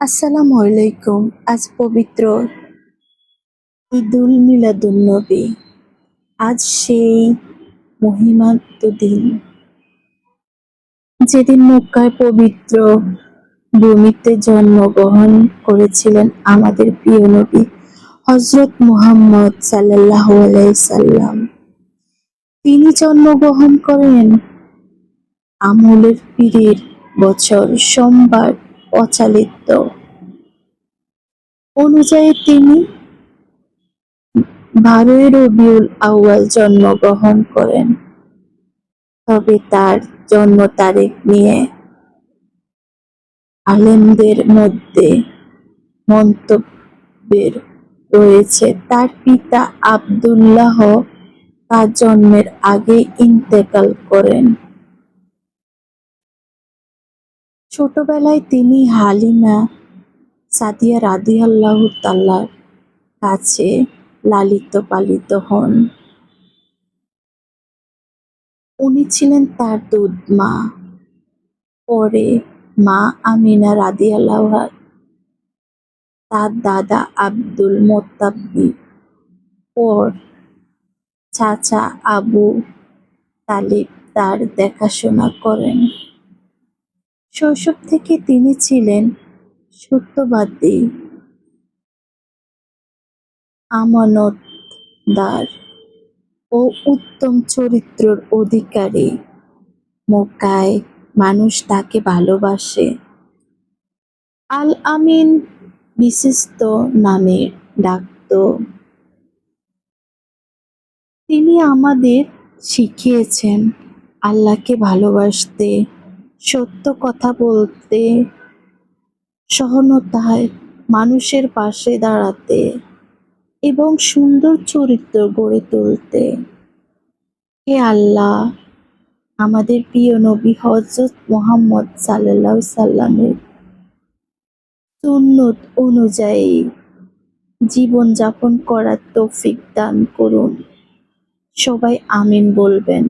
আসসালামু আলাইকুম। আজ পবিত্র ঈদুল মিলাদুন্নবী। আজ সেই মহিমান্বিত দিন, যেদিন মক্কায় পবিত্র ভূমিতে জন্মগ্রহণ করেছিলেন আমাদের প্রিয় নবী হযরত মুহাম্মদ সাল্লাল্লাহু আলাইহি সাল্লাম। তিনি জন্মগ্রহণ করেন আমলের পীরের বছর সোমবার প্রচলিত অনুযায়ী তিনি ১২ই রবিউল আউয়াল জন্মগ্রহণ করেন। তবে তার জন্ম তারিখ নিয়ে আলেমদের মধ্যে মতভেদ রয়েছে। তার পিতা আবদুল্লাহ তার জন্মের আগেই ইন্তেকাল করেন। ছোটবেলায় তিনি হালিমা সাদিয়া রাদিয়াল্লাহু তাআলার কাছে লালিত-পালিত হন। উনি ছিলেন তার দুধ মা। পরে মা আমিনা রাদিয়াল্লাহু তার দাদা আব্দুল মুত্তালিব পর চাচা আবু তালিব তার দেখাশোনা করেন। শৈশব থেকে তিনি ছিলেন সত্যবাদী, আমানতদার ও উত্তম চরিত্রের অধিকারী। মক্কায় মানুষ তাকে ভালোবাসে আল আমিন বিশিষ্ট নামে ডাকত। তিনি আমাদের শিখিয়েছেন আল্লাহকে ভালোবাসতে, সত্য কথা বলতে, সহনতায় মানুষের পাশে দাঁড়াতে এবং সুন্দর চরিত্র গড়ে তুলতে। হে আল্লাহ, আমাদের প্রিয় নবী হযরত মুহাম্মদ সাল্লাল্লাহু আলাইহি সাল্লামের সুন্নত অনুযায়ী জীবন যাপন করার তৌফিক দান করুন। সবাই আমিন বলবেন।